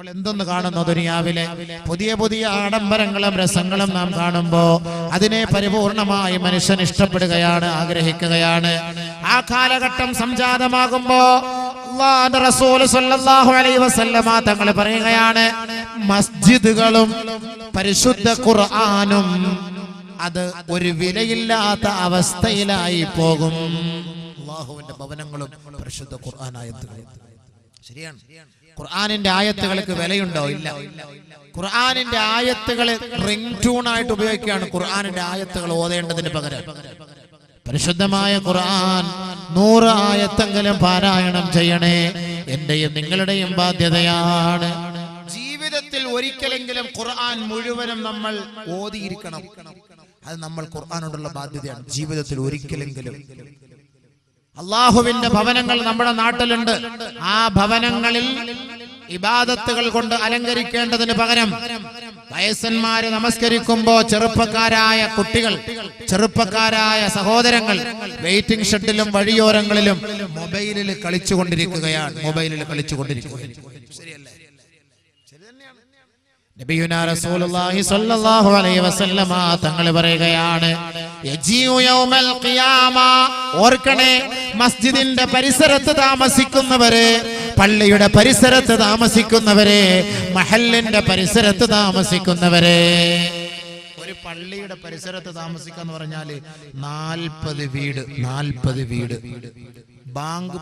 നമ്മൾ എന്തൊന്ന് കാണുന്നു ദുനിയാവിലെ പുതിയ പുതിയ ആഡംബരങ്ങളും രസങ്ങളും നാം കാണുമ്പോൾ അതിനെ പരിപൂർണമായി മനുഷ്യൻ ഇഷ്ടപ്പെടുകയാണ്, ആഗ്രഹിക്കുകയാണ്. ആ കാലഘട്ടം സംജാതമാകുമ്പോൾ അല്ലാഹുവിന്റെ റസൂൽ സ്വല്ലല്ലാഹു അലൈഹി വസല്ലമ തങ്ങൾ പറയുകയാണ്, മസ്ജിദുകളും പരിശുദ്ധ ഖുർആനും അത് ഒരു വിലയില്ലാത്ത അവസ്ഥയിലായി പോകും. അല്ലാഹുവിന്റെ ഭവനങ്ങളും പരിശുദ്ധ ഖുർആൻ ആയത്തുകളും. ശരിയാണ്, ഖുർആനിന്റെ ആയത്തുകൾക്ക് വിലയുണ്ടോ? ഇല്ല. ഖുർആനിന്റെ ആയത്തുകൾ റിംഗ് ട്യൂൺ ആയിട്ട് ഉപയോഗിക്കുകയാണ്. ഖുർആനിന്റെ ആയത്തുകൾ ഓതേണ്ടതിന് പകരം പരിശുദ്ധമായ ഖുർആൻ 100 ആയത്തെങ്കിലും പാരായണം ചെയ്യണേ, എന്റെയും നിങ്ങളുടെയും ബാധ്യതയാണ്. ജീവിതത്തിൽ ഒരിക്കലെങ്കിലും ഖുർആൻ മുഴുവനും നമ്മൾ ഓതിയിരിക്കണം. അത് നമ്മൾ ഖുർആനോടുള്ള ബാധ്യതയാണ്. ജീവിതത്തിൽ ഒരിക്കലെങ്കിലും. അള്ളാഹുവിന്റെ ഭവനങ്ങൾ നമ്മുടെ നാട്ടിലുണ്ട്. ആ ഭവനങ്ങളിൽ ഇബാദത്തുകൾ കൊണ്ട് അലങ്കരിക്കേണ്ടതിന് പകരം വയസ്സന്മാര് നമസ്കരിക്കുമ്പോ ചെറുപ്പക്കാരായ കുട്ടികൾ, ചെറുപ്പക്കാരായ സഹോദരങ്ങൾ വെയിറ്റിംഗ് ഷെഡിലും വഴിയോരങ്ങളിലും മൊബൈലിൽ കളിച്ചുകൊണ്ടിരിക്കുകയാണ്. ശരിയല്ലേ? നബിയുനാ റസൂലുള്ളാഹി സ്വല്ലല്ലാഹു അലൈഹി വസല്ലമ തങ്ങൾ പറയുകയാണ്, യജീഉ യൗമൽ ഖിയാമ, ഓർക്കണേ, മസ്ജിദിന്റെ പരിസരത്ത് താമസിക്കുന്നവരെ, പള്ളിയുടെ പരിസരത്ത് താമസിക്കുന്നവരെ, മഹല്ലിന്റെ പരിസരത്ത് താമസിക്കുന്നവരെ. ഒരു പള്ളിയുടെ പരിസരത്ത് താമസിക്കുക എന്ന് പറഞ്ഞാല് 40 വീട്. ബാങ്ക്,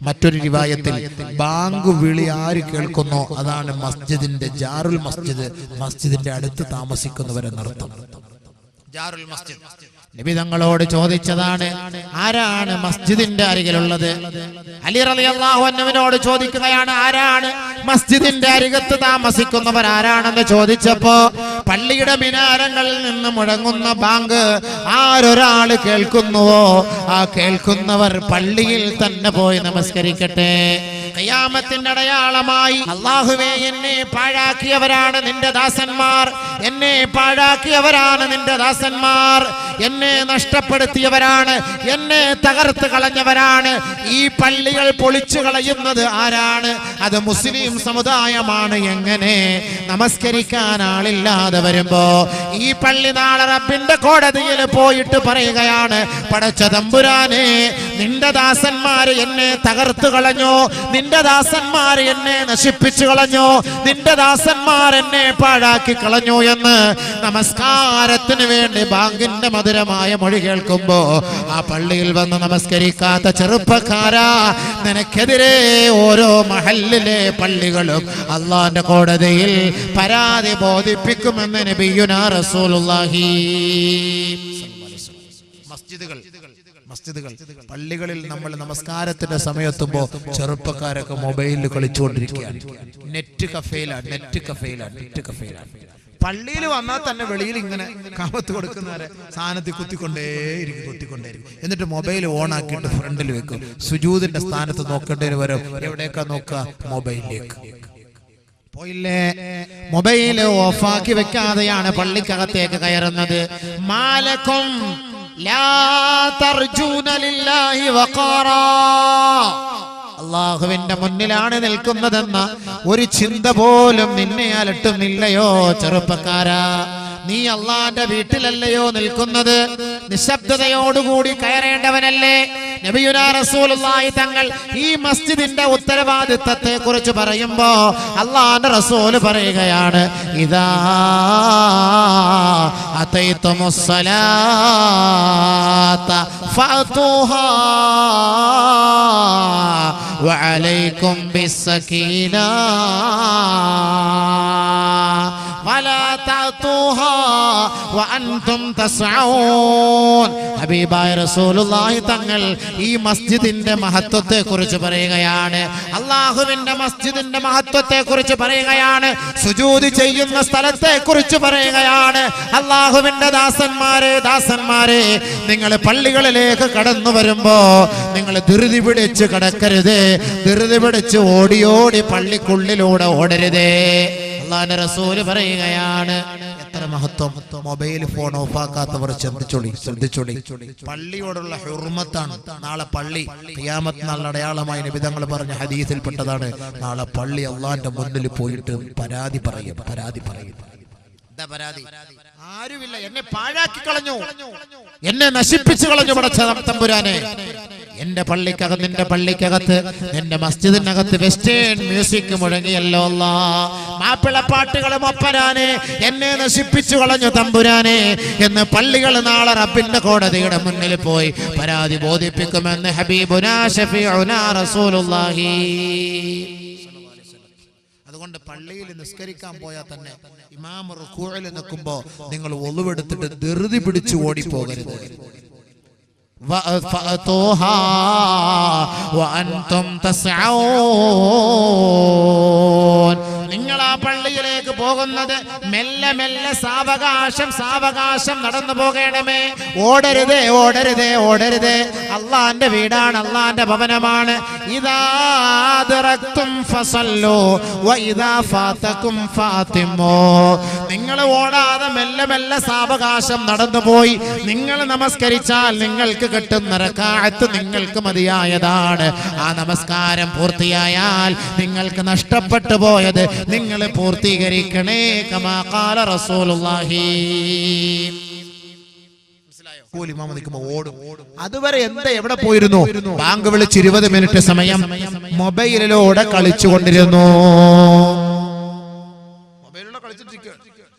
മറ്റൊരു റിവായത്തിൽ ബാങ്ക് വിളി ആര് കേൾക്കുന്നോ അതാണ് മസ്ജിദിന്റെ ജാറുൽ മസ്ജിദ്, മസ്ജിദിന്റെ അടുത്ത് താമസിക്കുന്നവരെന്നർത്ഥം. ജാറുൽ മസ്ജിദ്. നബി തങ്ങളോട് ചോദിച്ചതാണ്, ആരാണ് മസ്ജിദിന്റെ അരികിലുള്ളത്? അലി റളിയല്ലാഹു അൻഹുവിനോട് ചോദിക്കുകയാണ്, ആരാണ് മസ്ജിദിന്റെ അരികത്ത് താമസിക്കുന്നവർ ആരാണെന്ന് ചോദിച്ചപ്പോ പള്ളിയുടെ മിനാരങ്ങളിൽ നിന്ന് മുഴങ്ങുന്ന ബാങ്ക് ആരൊരാള് കേൾക്കുന്നുവോ ആ കേൾക്കുന്നവർ പള്ളിയിൽ തന്നെ പോയി നമസ്കരിക്കട്ടെ. ഖിയാമത്തിന്റെ അടയാളമായി, അല്ലാഹുവേ, എന്നെ പാഴാക്കിയവരാണ് നിന്റെ ദാസന്മാർ, എന്നെ പാഴാക്കിയവരാണ് നിന്റെ ദാസന്മാർ, എന്നെ നഷ്ടപ്പെടുത്തിയവരാണ്, എന്നെ തകർത്ത് കളഞ്ഞവരാണ്. ഈ പള്ളികൾ പൊളിച്ചു കളയുന്നത് ആരാണ്? അത് മുസ്ലിം സമുദായമാണ്. എങ്ങനെ? നമസ്കരിക്കാൻ ആളില്ലാതെ വരുമ്പോ ഈ പള്ളി നാളെ റബ്ബിന്റെ കോടതിയിൽ പോയിട്ട് പറയുകയാണ്, പടച്ച തമ്പുരാനെ, നിന്റെ ദാസന്മാര് എന്നെ തകർത്ത് കളഞ്ഞു, നിന്റെ ദാസന്മാർ എന്നെ നശിപ്പിച്ചു കളഞ്ഞു, നിന്റെ ദാസന്മാർ എന്നെ പാഴാക്കി കളഞ്ഞു എന്ന് നമസ്കാരത്തിന് വേണ്ടി ബാങ്കിന്റെ മധുരമായ മൊഴി കേൾക്കുമ്പോ ആ പള്ളിയിൽ വന്ന് നമസ്കരിക്കാത്ത ചെറുപ്പക്കാരാ, നിനക്കെതിരെ ഓരോ മഹല്ലിലെ പള്ളികളും അള്ളാന്റെ കോടതിയിൽ പരാതി ബോധിപ്പിക്കുമെന്ന് നബിയുനാ റസൂലുള്ളാഹി. മസ്ജിദുകൾ, പള്ളികളിൽ നമ്മൾ നമസ്കാരത്തിന്റെ സമയത്തുമ്പോ ചെറുപ്പക്കാരൊക്കെ മൊബൈലിൽ കളിച്ചുകൊണ്ടിരിക്കുകയാണ്. നെറ്റ് കഫേയിലാണ്. പള്ളിയിൽ വന്നാൽ തന്നെ വെളിയിൽ ഇങ്ങനെ കാമത്ത് കൊടുക്കുന്നവരെ സാധനത്തിൽ കുത്തിക്കൊണ്ടേയിരിക്കും. എന്നിട്ട് മൊബൈൽ ഓൺ ആക്കിയിട്ട് ഫ്രണ്ടിൽ വെക്കും. സുജൂദിന്റെ സ്ഥാനത്ത് നോക്കേണ്ടതിന് വരും. എവിടേക്കാ നോക്കുക? മൊബൈലിലേക്ക്. പോയില്ലേ? മൊബൈല് ഓഫാക്കി വെക്കാതെയാണ് പള്ളിക്കകത്തേക്ക് കയറുന്നത്. മാലക്കും അള്ളാഹുവിന്റെ മുന്നിലാണ് നിൽക്കുന്നതെന്ന ഒരു ചിന്ത പോലും നിന്നെ അലട്ടുന്നില്ലയോ ചെറുപ്പക്കാരാ? നീ അള്ളാന്റെ വീട്ടിലല്ലയോ നിൽക്കുന്നത്? നിശബ്ദതയോടുകൂടി കയറേണ്ടവനല്ലേ? നബിയുനാ റസൂലുള്ളാഹി തങ്ങൾ ഈ മസ്ജിദിന്റെ ഉത്തരവാദിത്തത്തെ കുറിച്ച് പറയുമ്പോ അള്ളാന്റെ റസൂൽ പറയുകയാണ്, ഇദാ അതൈതുമുസ്സലാത്ത ഫഅതൂഹാ വഅലൈക്കും ബിസ്സകീന വലാ തഅതൂഹാ വഅൻതും തസ്ഔൻ. ഹബീബായ റസൂലുള്ളാഹി തങ്ങൾ ഈ മസ്ജിദിന്റെ മഹത്വത്തെ കുറിച്ച് പറയുകയാണ്, അള്ളാഹുവിന്റെ മസ്ജിദിന്റെ മഹത്വത്തെ കുറിച്ച് പറയുകയാണ്, സുജൂദ് ചെയ്യുന്ന സ്ഥലത്തെ കുറിച്ച് പറയുകയാണ്. അള്ളാഹുവിന്റെ ദാസന്മാരെ, നിങ്ങൾ പള്ളികളിലേക്ക് കടന്നു വരുമ്പോ നിങ്ങൾ ധൃതി പിടിച്ച് കടക്കരുത്, ധൃതി പിടിച്ച് ഓടി പള്ളിക്കുള്ളിലൂടെ ഓടരുതേ. അല്ലാഹുവിന്റെ റസൂല് പറയുകയാണ്, എത്ര മഹത്വം. മൊബൈൽ ഫോൺ ഓഫാക്കാത്തവർ ശ്രദ്ധിച്ചോളി. പള്ളിയോടുള്ള ഹുർമത്താണ്. നാളെ പള്ളി ഖിയാമത്ത് നാളിന്റെ അടയാളമായി നബി തങ്ങൾ പറഞ്ഞ ഹദീസിൽപ്പെട്ടതാണ്. നാളെ പള്ളി അള്ളാന്റെ മുന്നിൽ പോയിട്ട് പരാതി പറയും. എന്താ പരാതി? ആരുമില്ല, എന്നെ പാഴാക്കി കളഞ്ഞു, എന്നെ നശിപ്പിച്ചു കളഞ്ഞു പടച്ച തമ്പുരാനെ. എന്റെ പള്ളിക്കകത്ത്, നിന്റെ പള്ളിക്കകത്ത്, നിന്റെ മസ്ജിദിനകത്ത് വെസ്റ്റേൺ മ്യൂസിക് മുഴങ്ങിയല്ലോ അല്ലാ. മാപ്പിളപ്പാട്ടുകളും ഒപ്പരാനെ എന്നെ നശിപ്പിച്ചു കളഞ്ഞു തമ്പുരാനെ എന്ന് പള്ളികൾ നാളെ റബ്ബിന്റെ കോടതിയുടെ മുന്നിൽ പോയി പരാതി ബോധിപ്പിക്കുമെന്ന് ഹബീബുനാ ശഫീഉനാ റസൂലുള്ളാഹി. അതുകൊണ്ട് പള്ളിയിൽ നിസ്കരിക്കാൻ പോയാൽ തന്നെ ഇമാം റുകൂഇൽ നിൽക്കുമ്പോ നിങ്ങൾ ഒളുവെടുത്തിട്ട് ധൃതി പിടിച്ച് ഓടിപ്പോകരുത്. വഅതൂഹാ വഅൻതും തസ്ഔൻ. നിങ്ങൾ ആ പള്ളിയിലേക്ക് പോകുന്നത് മെല്ലെ മെല്ലെ സാവകാശം നടന്നു പോകണമേ. ഓടരുതേ. അള്ളാന്റെ വീടാണ്, അള്ളാന്റെ ഭവനമാണ്. ഇദാ അദ്റക്തും ഫസല്ലു വഇദാ ഫാതകും ഫാത്തിമു. നിങ്ങൾ ഓടാതെ മെല്ലെ മെല്ലെ സാവകാശം നടന്നുപോയി നിങ്ങൾ നമസ്കരിച്ചാൽ നിങ്ങൾക്ക് കിട്ടുന്ന റക്അത്ത് നിങ്ങൾക്ക് മതിയായതാണ്. ആ നമസ്കാരം പൂർത്തിയായാൽ നിങ്ങൾക്ക് നഷ്ടപ്പെട്ടു പോയത് നിങ്ങൾ പൂർത്തീകരിക്കണേ. കമാ ഖാല റസൂലുള്ളാഹി. ഓടും. അതുവരെ എവിടെ പോയിരുന്നു? ബാങ്ക് വിളിച്ച് 20 മിനിറ്റ് സമയം മൊബൈലിലൂടെ കളിച്ചുകൊണ്ടിരുന്നു.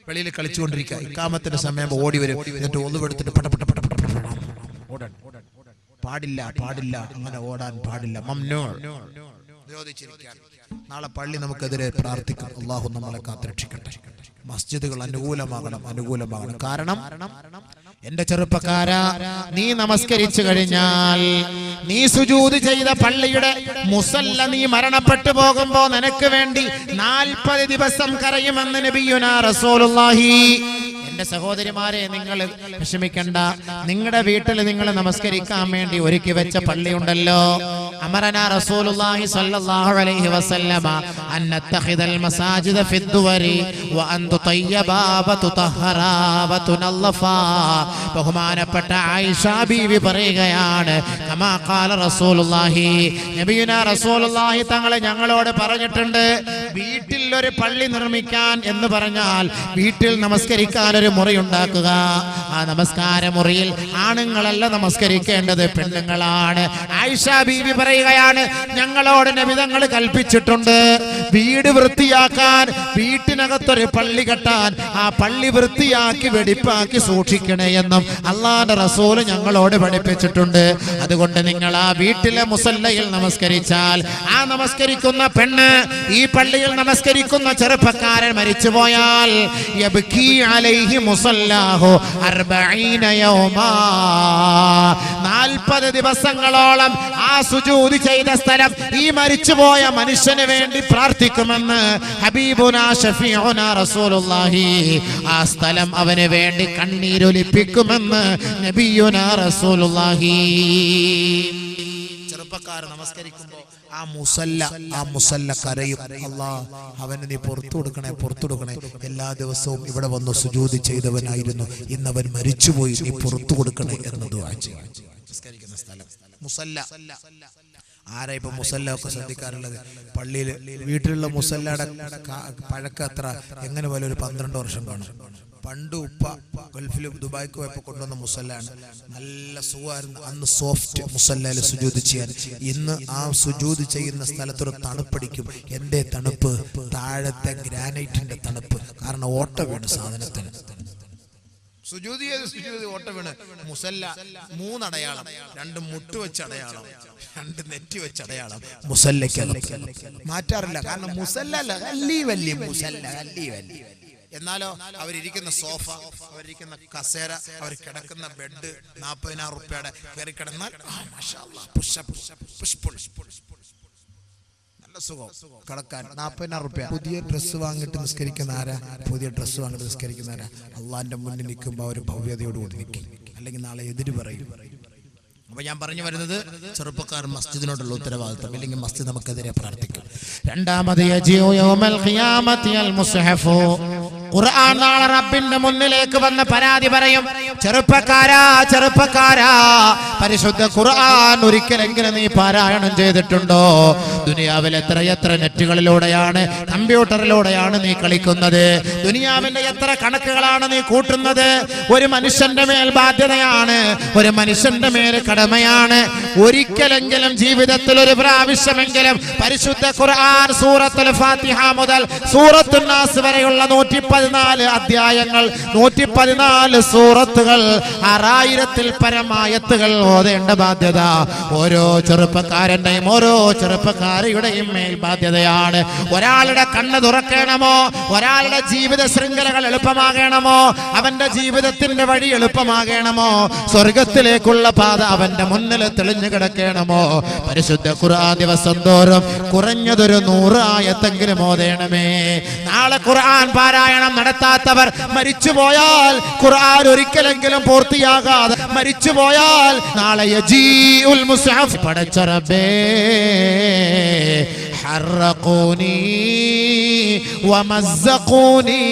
വെളിയിൽ കളിച്ചുകൊണ്ടിരിക്കുക. ഇഖാമത്തിന്റെ സമയം ഓടി വരും. എന്നിട്ട് ഒന്നുവെടുത്തിട്ട് പാടില്ല. അങ്ങനെ ഓടാൻ പാടില്ല. മംനൂ. നാളെ പള്ളി നമുക്കെതിരെ പ്രാർത്ഥിക്കും. അള്ളാഹു നമ്മളെ കാത്തുരക്ഷിക്കട്ടെ. മസ്ജിദുകൾ അനുകൂലമാകണം. കാരണം എന്റെ ചെറുപ്പക്കാരാ, നീ നമസ്കരിച്ചു കഴിഞ്ഞാൽ, നീ സുജൂദ് ചെയ്ത പള്ളിയുടെ മുസല്ല നീ മരണപ്പെട്ടു പോകുമ്പോ നിനക്ക് വേണ്ടി 40 ദിവസം കരയുമെന്ന് നബിയുനാ റസൂലുള്ളാഹി. എന്റെ സഹോദരിമാരെ, നിങ്ങൾ വിഷമിക്കണ്ട. നിങ്ങളുടെ വീട്ടിൽ നിങ്ങൾ നമസ്കരിക്കാൻ വേണ്ടി ഒരുക്കി വെച്ച പള്ളിയുണ്ടല്ലോ. അമറനാ റസൂലുള്ളാഹി സ്വല്ലല്ലാഹു അലൈഹി വസല്ലമ അൻ നത്തഖിദൽ മസാജിദ ഫിദ്ദുവരി വ അൻ തുതയ്യബ വ തുതഹറ വ തുനല്ലഫ. ബഹുമാനപ്പെട്ട ആയിഷ ബീവി പറയുകയാണ്, കമാ ഖാല റസൂലുള്ളാഹി, നബിയുനാ റസൂലുള്ളാഹി തങ്ങൾ ഞങ്ങളോട് പറഞ്ഞിട്ടുണ്ട്, വീട്ടിൽ ഒരു പള്ളി നിർമ്മിക്കാൻ എന്ന് പറഞ്ഞാൽ വീട്ടിൽ നമസ്കരിക്കാൻ ഒരു മുറി ഉണ്ടാക്കുക. ആ നമസ്കാര മുറിയിൽ ആണുങ്ങളല്ല നമസ്കരിക്കേണ്ടത്, പെണ്ണുങ്ങളാണ്. ആയിഷ ബീവി പറയുകയാണ്, ഞങ്ങളോട് നബി തങ്ങൾ കൽപ്പിച്ചിട്ടുണ്ട് വീട് വൃത്തിയാക്കാൻ, വീട്ടിനകത്തൊരു പള്ളി കെട്ടാൻ, ആ പള്ളി വൃത്തിയാക്കി വെടിപ്പാക്കി സൂക്ഷിക്കണേ എന്നും അല്ലാഹുവിന്റെ റസൂൽ ഞങ്ങളോട് പഠിപ്പിച്ചിട്ടുണ്ട്. അതുകൊണ്ട് നിങ്ങൾ ആ വീട്ടിലെ മുസല്ലയിൽ നമസ്കരിച്ചാൽ, ആ നമസ്കരിക്കുന്ന പെണ്ണ്, ഈ പള്ളിയിൽ നമസ്കരിക്കുന്ന ചെറുപ്പക്കാരൻ മരിച്ചുപോയാൽ, യബ്കി അലൈഹി മുസല്ലാഹു 40 യൗമാ, 40 ദിവസങ്ങളോളം ആ സുജൂദ് ചെയ്ത സ്ഥലം ഈ മരിച്ചുപോയ മനുഷ്യന് വേണ്ടി പ്രാർത്ഥിക്കുമെന്ന് ഹബീബുനാ ശഫീഉനാ റസൂലുള്ളാഹി. ആ സ്ഥലം അവന് വേണ്ടി കണ്ണീരൊലിപ്പിക്കുമെന്ന് നബിയുനാ റസൂലുള്ളാഹി. ചെറുപ്പക്കാർ നമസ്കരിക്കുമ്പോൾ ആ മുസല്ല കരയും, അല്ലാഹ് അവന് നീ പുറത്തു കൊടുക്കണേ. എല്ലാ ദിവസവും ഇവിടെ വന്ന് സുജൂദ് ചെയ്തവനായിരുന്നു, ഇന്നവൻ മരിച്ചുപോയി, നീ പുറത്തു കൊടുക്കണേ എന്ന് ദുആ ചെയ്യും. നമസ്കരിക്കുന്ന സ്ഥലം മുസല്ല. ആരാ ഇപ്പൊ മുസല്ല ഒക്കെ ശ്രദ്ധിക്കാറുള്ളത്? പള്ളിയിൽ വീട്ടിലുള്ള മുസല്ലയുടെ പഴക്കം എത്ര? എങ്ങനെ പോലെ ഒരു 12 വർഷം കാണും. പണ്ട് ഉപ്പ ഗൾഫിൽ ദുബായ്ക്ക് പോയപ്പോ കൊണ്ടുവന്ന മുസല്ലാണ്. നല്ല സുഖമായിരുന്നു അന്ന്, സോഫ്റ്റ് മുസല്ലയിൽ സുജൂദ് ചെയ്യാൻ. ഇന്ന് ആ സുജൂദ് ചെയ്യുന്ന സ്ഥലത്തൊരു തണുപ്പടിക്കും. എന്തേ തണുപ്പ്? താഴത്തെ ഗ്രാനൈറ്റിന്റെ തണുപ്പ്. കാരണം ഓട്ട വീണ് സാധനത്തിന്. സുജൂദ് ഓട്ട വീണ്. മുസല്ല 3 അടയാളം, 2 മുട്ട് വെച്ച അടയാളം, 2 നെറ്റി വെച്ച അടയാളം. മുസല്ലയ്ക്ക് മാറ്റാറില്ല. കാരണം മുസല്ല വലിയ മുസല്ല. എന്നാലോ അവരിയ്ക്കുന്ന സോഫ, അവരിയ്ക്കുന്ന കസേര, അവർ കിടക്കുന്ന ബെഡ് 40,000 റുപ്യയുടെ കയറി കിടന്നാൽ നല്ല സുഖം കിടക്കാൻ. 40,000 റുപ്യ. പുതിയ ഡ്രസ്സ് വാങ്ങിട്ട് നിസ്കരിക്കുന്ന ആരാ? അള്ളാന്റെ മുന്നിൽ നിൽക്കുമ്പോൾ അവർ ഭവ്യതയോടുകൂടി നിൽക്കും. അല്ലെങ്കിൽ നാളെ എതിര് പറയും. അപ്പൊ ഞാൻ പറഞ്ഞു വരുന്നത് ചെറുപ്പക്കാർ മസ്ജിദിനോടുള്ള ഉത്തരവാദിത്വം, ഇല്ലെങ്കിൽ മസ്ജിദ് നമുക്കെതിരെ പ്രവർത്തിക്കും. രണ്ടാമത് ഖുർആൻ നാളെ റബ്ബിന്റെ മുന്നിലേക്ക് വന്ന് പരാതി പറയും. ചെറുപ്പക്കാരാ പരിശുദ്ധ ഖുർആൻ ഒരിക്കലെങ്കിലും നീ പാരായണം ചെയ്തിട്ടുണ്ടോ? ദുനിയാവിൽ എത്ര നെറ്റുകളിലൂടെയാണ്, കമ്പ്യൂട്ടറിലൂടെയാണ് നീ കളിക്കുന്നത്? ദുനിയാവിന്റെ എത്ര കണക്കുകളാണ് നീ കൂട്ടുന്നത്? ഒരു മനുഷ്യന്റെ മേൽ ബാധ്യതയാണ്, ഒരു മനുഷ്യന്റെ മേൽ കടമയാണ്. ഒരിക്കലെങ്കിലും ജീവിതത്തിൽ ഒരു പ്രാവശ്യമെങ്കിലും പരിശുദ്ധ ഖുർആൻ സൂറത്തുൽ ഫാത്തിഹ മുതൽ സൂറത്തുൻ നാസ് വരെയുള്ള 114 അധ്യായങ്ങൾ, 114 സൂറത്തുകൾ, 6000-ൽ പരമായത്തുകൾ ഓതേണ്ട ബാധ്യത ഓരോ ചെറുപ്പക്കാരന്റെയും ഓരോ ചെറുപ്പക്കാരിയുടെയും മേൽ ബാധ്യതയാണ്. ഒരാളുടെ കണ്ണ് തുറക്കണമോ, ഒരാളുടെ ജീവിത ശൃംഖലകൾ എളുപ്പമാകണമോ, അവന്റെ ജീവിതത്തിന്റെ വഴി എളുപ്പമാകണമോ, സ്വർഗത്തിലേക്കുള്ള പാത അവന്റെ മുന്നിൽ തെളിഞ്ഞു കിടക്കണമോ, പരിശുദ്ധ ഖുർആൻ ദിവസം തോറും കുറഞ്ഞതൊരു 100 ആയത്തെങ്കിലും ഓതേണമേ. നാളെ ഖുർആൻ പാരായണം നടത്താത്തവർ മരിച്ചുപോയാൽ, ഖുർആൻ ഒരിക്കലെങ്കിലും പൂർത്തിയാകാതെ മരിച്ചുപോയാൽ, നാളെ യജീഉൽ മുസ്ഹഫ് പടച്ച റബ്ബേ ഹറഖൂനി വമസ്സഖൂനി,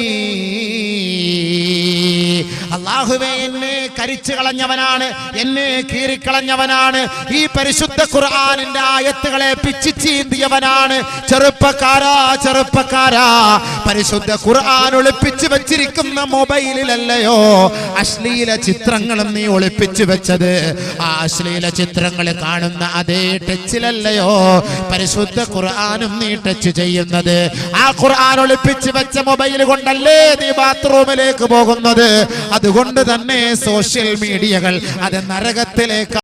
അല്ലാഹുവേ എന്നെ കരിച്ചു കളഞ്ഞവനാണ്, എന്നെ കീറിക്കളഞ്ഞവനാണ്, ഈ പരിശുദ്ധ ഖുർആനിന്റെ ആയത്തുകളെ പിച്ചി ചീന്തിയവനാണ്. ചെറുപ്പക്കാരാ പരിശുദ്ധ ഖുർആൻ ഒളിപ്പിച്ചു വെച്ചിരിക്കുന്ന മൊബൈലിലല്ലയോ അശ്ലീല ചിത്രങ്ങളും നീ ഒളിപ്പിച്ചു വെച്ചത്? ആ അശ്ലീല ചിത്രങ്ങൾ കാണുന്ന അതേ ടച്ചിലല്ലയോ പരിശുദ്ധ ഖുർആനും നീ ടച്ച് ചെയ്യുന്നത്? ആ ഖുർആൻ ഒളിപ്പിച്ചു വെച്ച മൊബൈൽ കൊണ്ടല്ലേ നീ ബാത്റൂമിലേക്ക് പോകുന്നത്? അതുകൊണ്ട് തന്നെ സോഷ്യൽ മീഡിയകൾ അത് നരകത്തിലേക്ക്